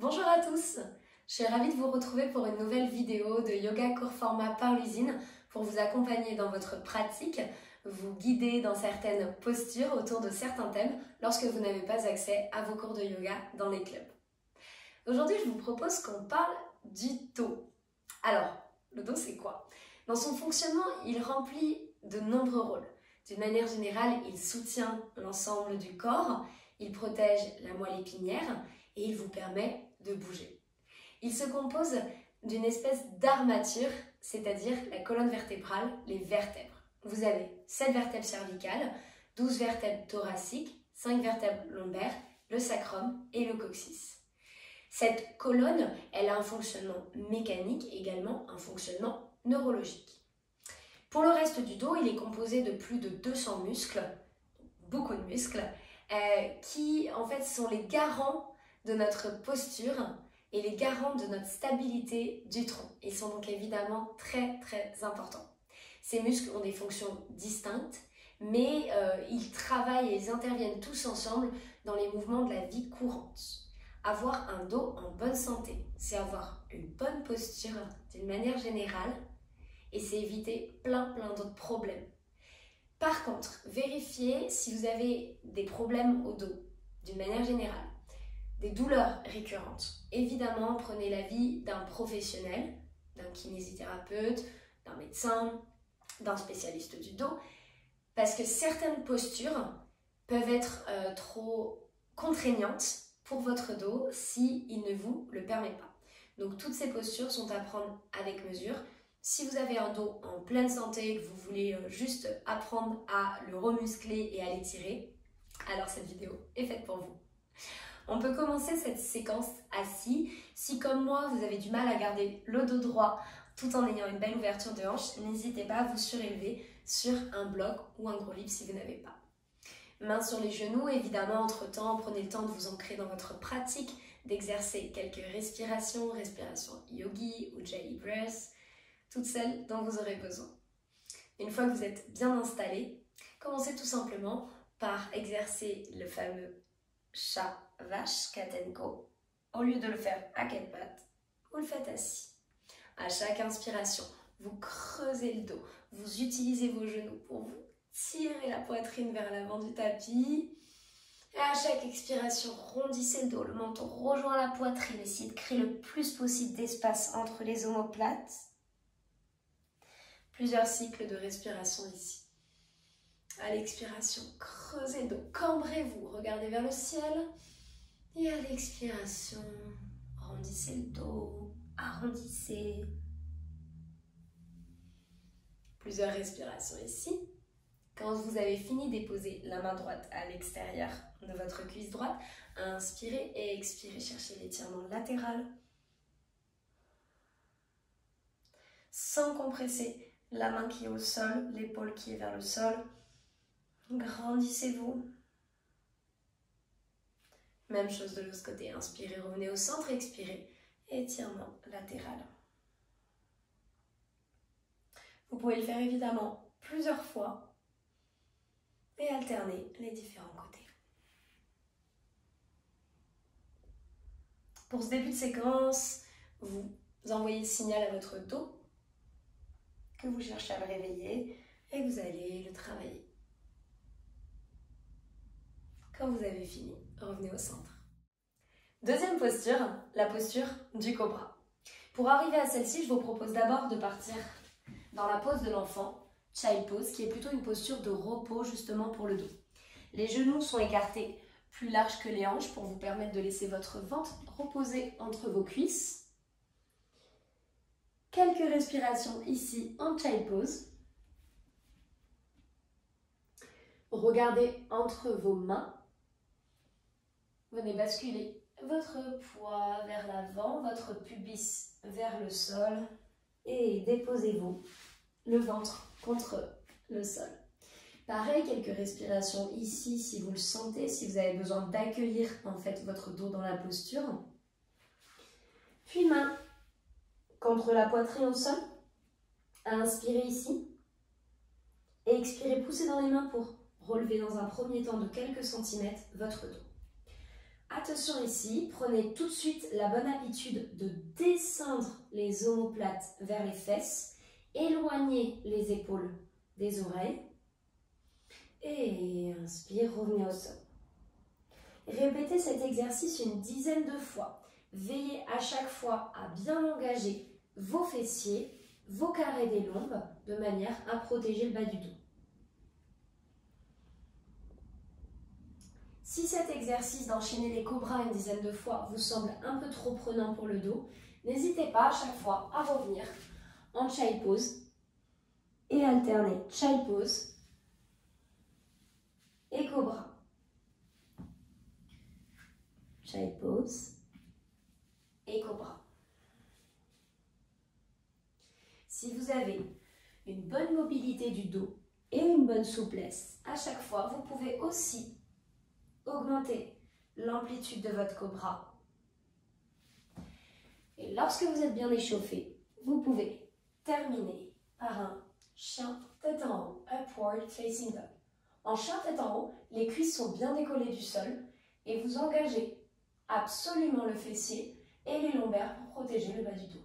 Bonjour à tous, je suis ravie de vous retrouver pour une nouvelle vidéo de yoga court format par l'usine pour vous accompagner dans votre pratique, vous guider dans certaines postures autour de certains thèmes lorsque vous n'avez pas accès à vos cours de yoga dans les clubs. Aujourd'hui, je vous propose qu'on parle du dos. Alors, le dos c'est quoi? Dans son fonctionnement, il remplit de nombreux rôles. D'une manière générale, il soutient l'ensemble du corps, il protège la moelle épinière et il vous permet de bouger. Il se compose d'une espèce d'armature, c'est-à-dire la colonne vertébrale, les vertèbres. Vous avez 7 vertèbres cervicales, 12 vertèbres thoraciques, 5 vertèbres lombaires, le sacrum et le coccyx. Cette colonne, elle a un fonctionnement mécanique, également un fonctionnement neurologique. Pour le reste du dos, il est composé de plus de 200 muscles, beaucoup de muscles, qui en fait sont les garants de notre posture et les garants de notre stabilité du tronc. Ils sont donc évidemment très importants. Ces muscles ont des fonctions distinctes, mais ils travaillent et ils interviennent tous ensemble dans les mouvements de la vie courante. Avoir un dos en bonne santé, c'est avoir une bonne posture d'une manière générale et c'est éviter plein d'autres problèmes. Par contre, vérifiez si vous avez des problèmes au dos d'une manière générale, des douleurs récurrentes. Évidemment, prenez l'avis d'un professionnel, d'un kinésithérapeute, d'un médecin, d'un spécialiste du dos, parce que certaines postures peuvent être trop contraignantes pour votre dos s'il ne vous le permet pas. Donc toutes ces postures sont à prendre avec mesure. Si vous avez un dos en pleine santé et que vous voulez juste apprendre à le remuscler et à l'étirer, alors cette vidéo est faite pour vous. On peut commencer cette séquence assis. Si comme moi, vous avez du mal à garder le dos droit tout en ayant une belle ouverture de hanche, n'hésitez pas à vous surélever sur un bloc ou un gros livre si vous n'avez pas. Mains sur les genoux, évidemment, entre-temps, prenez le temps de vous ancrer dans votre pratique, d'exercer quelques respirations, respiration yogi ou Jai breath, toutes celles dont vous aurez besoin. Une fois que vous êtes bien installé, commencez tout simplement par exercer le fameux chat vache, cat and go. Au lieu de le faire à quatre pattes, vous le faites assis. À chaque inspiration, vous creusez le dos, vous utilisez vos genoux pour vous tirer la poitrine vers l'avant du tapis. Et à chaque expiration, rondissez le dos, le menton rejoint la poitrine, essayez de créer le plus possible d'espace entre les omoplates. Plusieurs cycles de respiration ici. À l'expiration, creusez le dos, cambrez-vous, regardez vers le ciel. Et à l'expiration, rondissez le dos, arrondissez. Plusieurs respirations ici. Quand vous avez fini, déposez la main droite à l'extérieur de votre cuisse droite. Inspirez et expirez, cherchez l'étirement latéral. Sans compresser, la main qui est au sol, l'épaule qui est vers le sol. Grandissez-vous. Même chose de l'autre côté, inspirez, revenez au centre, expirez, étirement latéral. Vous pouvez le faire évidemment plusieurs fois et alterner les différents côtés. Pour ce début de séquence, vous envoyez le signal à votre dos que vous cherchez à le réveiller et que vous allez le travailler. Quand vous avez fini, revenez au centre. Deuxième posture, la posture du cobra. Pour arriver à celle-ci, je vous propose d'abord de partir dans la pose de l'enfant, child pose, qui est plutôt une posture de repos justement pour le dos. Les genoux sont écartés plus larges que les hanches pour vous permettre de laisser votre ventre reposer entre vos cuisses. Quelques respirations ici en child pose. Regardez entre vos mains. Venez basculer votre poids vers l'avant, votre pubis vers le sol et déposez-vous le ventre contre le sol. Pareil, quelques respirations ici si vous le sentez, si vous avez besoin d'accueillir en fait votre dos dans la posture. Puis main contre la poitrine au sol. Inspirez ici et expirez, poussez dans les mains pour relever dans un premier temps de quelques centimètres votre dos. Attention ici, prenez tout de suite la bonne habitude de descendre les omoplates vers les fesses, éloignez les épaules des oreilles et inspire, revenez au sol. Répétez cet exercice une dizaine de fois. Veillez à chaque fois à bien engager vos fessiers, vos carrés des lombes, de manière à protéger le bas du dos. Si cet exercice d'enchaîner les cobras une dizaine de fois vous semble un peu trop prenant pour le dos, n'hésitez pas à chaque fois à revenir en child pose et alterner child pose et cobra. Child pose et cobra. Si vous avez une bonne mobilité du dos et une bonne souplesse, à chaque fois, vous pouvez aussi augmenter l'amplitude de votre cobra. Et lorsque vous êtes bien échauffé, vous pouvez terminer par un chien tête en haut, upward facing dog. En chien tête en haut, les cuisses sont bien décollées du sol et vous engagez absolument le fessier et les lombaires pour protéger le bas du dos.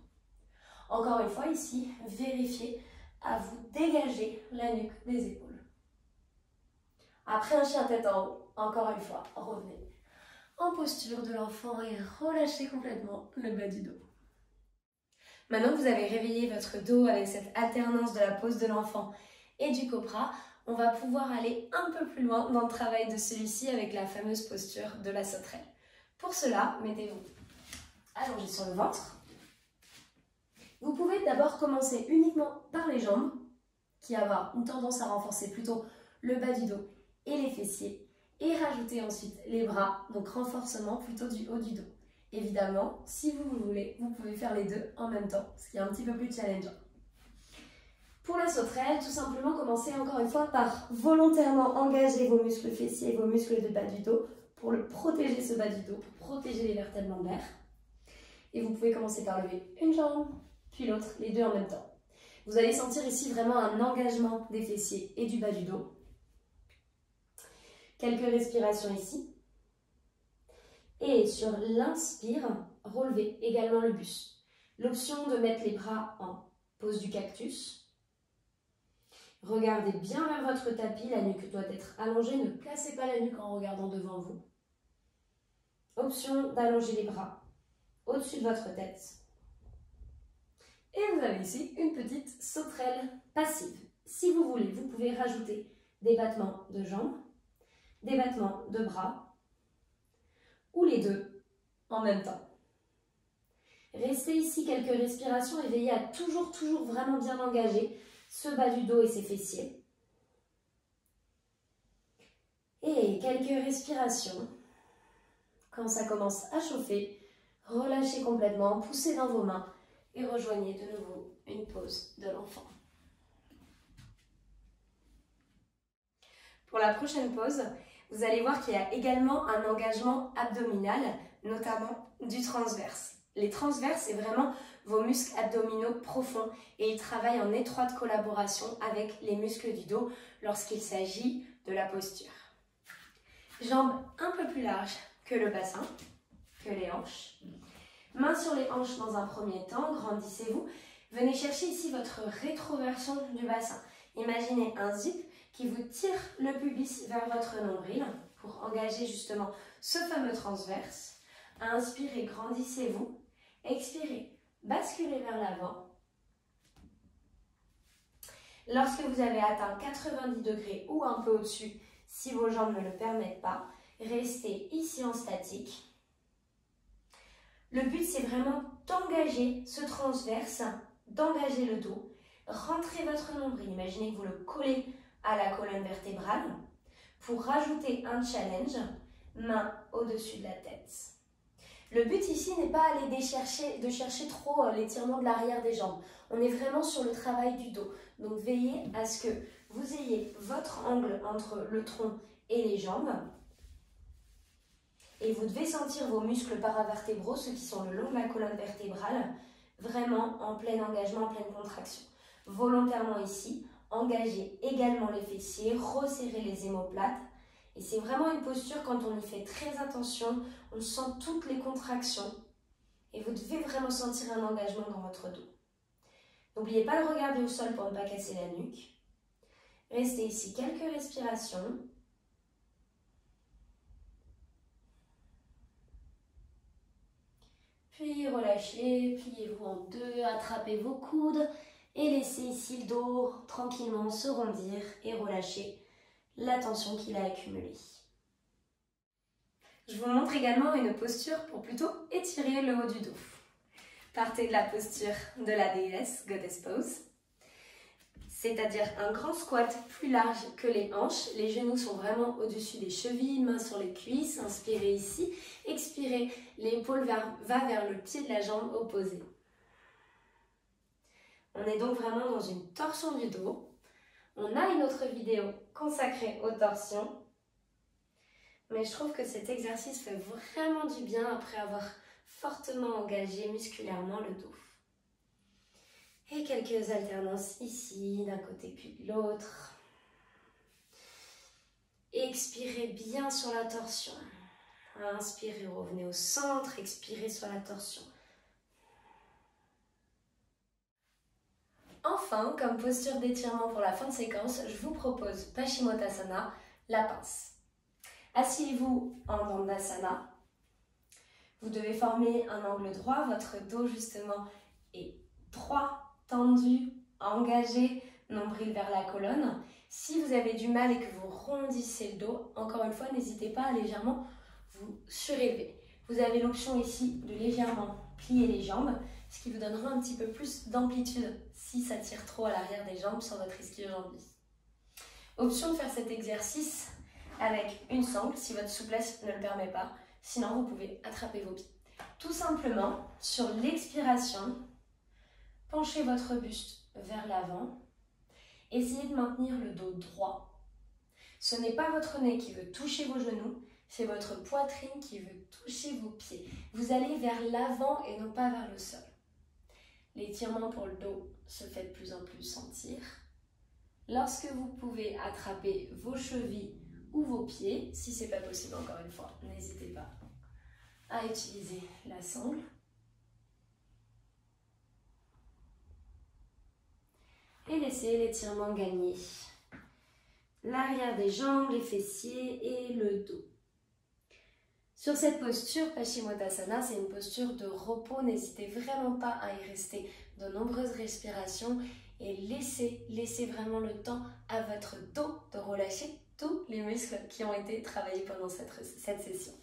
Encore une fois ici, vérifiez à vous dégager la nuque des épaules. Après un chien tête en haut, encore une fois, revenez en posture de l'enfant et relâchez complètement le bas du dos. Maintenant que vous avez réveillé votre dos avec cette alternance de la pose de l'enfant et du cobra, on va pouvoir aller un peu plus loin dans le travail de celui-ci avec la fameuse posture de la sauterelle. Pour cela, mettez-vous allongé sur le ventre. Vous pouvez d'abord commencer uniquement par les jambes, qui avoir une tendance à renforcer plutôt le bas du dos et les fessiers, et rajouter ensuite les bras, donc renforcement plutôt du haut du dos. Évidemment, si vous le voulez, vous pouvez faire les deux en même temps, ce qui est un petit peu plus challengeant. Pour la sauterelle, tout simplement commencez encore une fois par volontairement engager vos muscles fessiers et vos muscles de bas du dos pour le protéger ce bas du dos, pour protéger les vertèbres lombaires. Et vous pouvez commencer par lever une jambe, puis l'autre, les deux en même temps. Vous allez sentir ici vraiment un engagement des fessiers et du bas du dos. Quelques respirations ici. Et sur l'inspire, relevez également le buste. L'option de mettre les bras en pose du cactus. Regardez bien vers votre tapis, la nuque doit être allongée, ne placez pas la nuque en regardant devant vous. Option d'allonger les bras au-dessus de votre tête. Et vous avez ici une petite sauterelle passive. Si vous voulez, vous pouvez rajouter des battements de jambes, des battements de bras, ou les deux en même temps. Restez ici quelques respirations et veillez à toujours vraiment bien engager ce bas du dos et ses fessiers. Et quelques respirations. Quand ça commence à chauffer, relâchez complètement, poussez dans vos mains et rejoignez de nouveau une pose de l'enfant. Pour la prochaine pose, vous allez voir qu'il y a également un engagement abdominal, notamment du transverse. Les transverses, c'est vraiment vos muscles abdominaux profonds et ils travaillent en étroite collaboration avec les muscles du dos lorsqu'il s'agit de la posture. Jambes un peu plus larges que le bassin, que les hanches. Mains sur les hanches dans un premier temps, grandissez-vous. Venez chercher ici votre rétroversion du bassin. Imaginez un zip qui vous tire le pubis vers votre nombril pour engager justement ce fameux transverse. Inspirez, grandissez-vous. Expirez, basculez vers l'avant. Lorsque vous avez atteint 90 degrés ou un peu au-dessus, si vos jambes ne le permettent pas, restez ici en statique. Le but, c'est vraiment d'engager ce transverse, d'engager le dos. Rentrez votre nombril, imaginez que vous le collez à la colonne vertébrale pour rajouter un challenge, main au-dessus de la tête. Le but ici n'est pas de chercher trop l'étirement de l'arrière des jambes. On est vraiment sur le travail du dos. Donc veillez à ce que vous ayez votre angle entre le tronc et les jambes. Et vous devez sentir vos muscles paravertébraux, ceux qui sont le long de la colonne vertébrale, vraiment en plein engagement, en pleine contraction. Volontairement ici, engagez également les fessiers, resserrez les omoplates. Et c'est vraiment une posture, quand on y fait très attention, on sent toutes les contractions et vous devez vraiment sentir un engagement dans votre dos. N'oubliez pas de regarder au sol pour ne pas casser la nuque. Restez ici quelques respirations. Puis relâchez, pliez-vous en deux, attrapez vos coudes et laissez ici le dos tranquillement se rondir et relâcher la tension qu'il a accumulée. Je vous montre également une posture pour plutôt étirer le haut du dos. Partez de la posture de la déesse, Goddess Pose, c'est-à-dire un grand squat plus large que les hanches. Les genoux sont vraiment au-dessus des chevilles, mains sur les cuisses. Inspirez ici, expirez, l'épaule va vers le pied de la jambe opposée. On est donc vraiment dans une torsion du dos. On a une autre vidéo consacrée aux torsions. Mais je trouve que cet exercice fait vraiment du bien après avoir fortement engagé musculairement le dos. Et quelques alternances ici, d'un côté puis de l'autre. Expirez bien sur la torsion. Inspirez, revenez au centre, expirez sur la torsion. Enfin, comme posture d'étirement pour la fin de séquence, je vous propose Paschimottanasana, la pince. Asseyez-vous en Dandasana. Vous devez former un angle droit. Votre dos, justement, est droit, tendu, engagé, nombril vers la colonne. Si vous avez du mal et que vous rondissez le dos, encore une fois, n'hésitez pas à légèrement vous surélever. Vous avez l'option ici de légèrement plier les jambes, ce qui vous donnera un petit peu plus d'amplitude si ça tire trop à l'arrière des jambes sur votre ischio-jambier. Option de faire cet exercice avec une sangle si votre souplesse ne le permet pas. Sinon, vous pouvez attraper vos pieds. Tout simplement, sur l'expiration, penchez votre buste vers l'avant. Essayez de maintenir le dos droit. Ce n'est pas votre nez qui veut toucher vos genoux, c'est votre poitrine qui veut toucher vos pieds. Vous allez vers l'avant et non pas vers le sol. L'étirement pour le dos se fait de plus en plus sentir. Lorsque vous pouvez attraper vos chevilles ou vos pieds, si ce n'est pas possible encore une fois, n'hésitez pas à utiliser la sangle. Et laissez l'étirement gagner l'arrière des jambes, les fessiers et le dos. Sur cette posture, Paschimottanasana, c'est une posture de repos. N'hésitez vraiment pas à y rester de nombreuses respirations et laissez vraiment le temps à votre dos de relâcher tous les muscles qui ont été travaillés pendant cette session.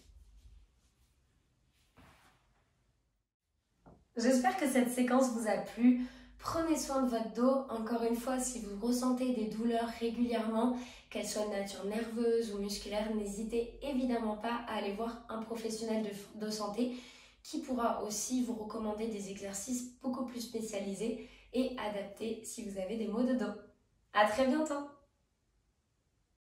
J'espère que cette séquence vous a plu. Prenez soin de votre dos. Encore une fois, si vous ressentez des douleurs régulièrement, qu'elles soient de nature nerveuse ou musculaire, n'hésitez évidemment pas à aller voir un professionnel de santé qui pourra aussi vous recommander des exercices beaucoup plus spécialisés et adaptés si vous avez des maux de dos. À très bientôt!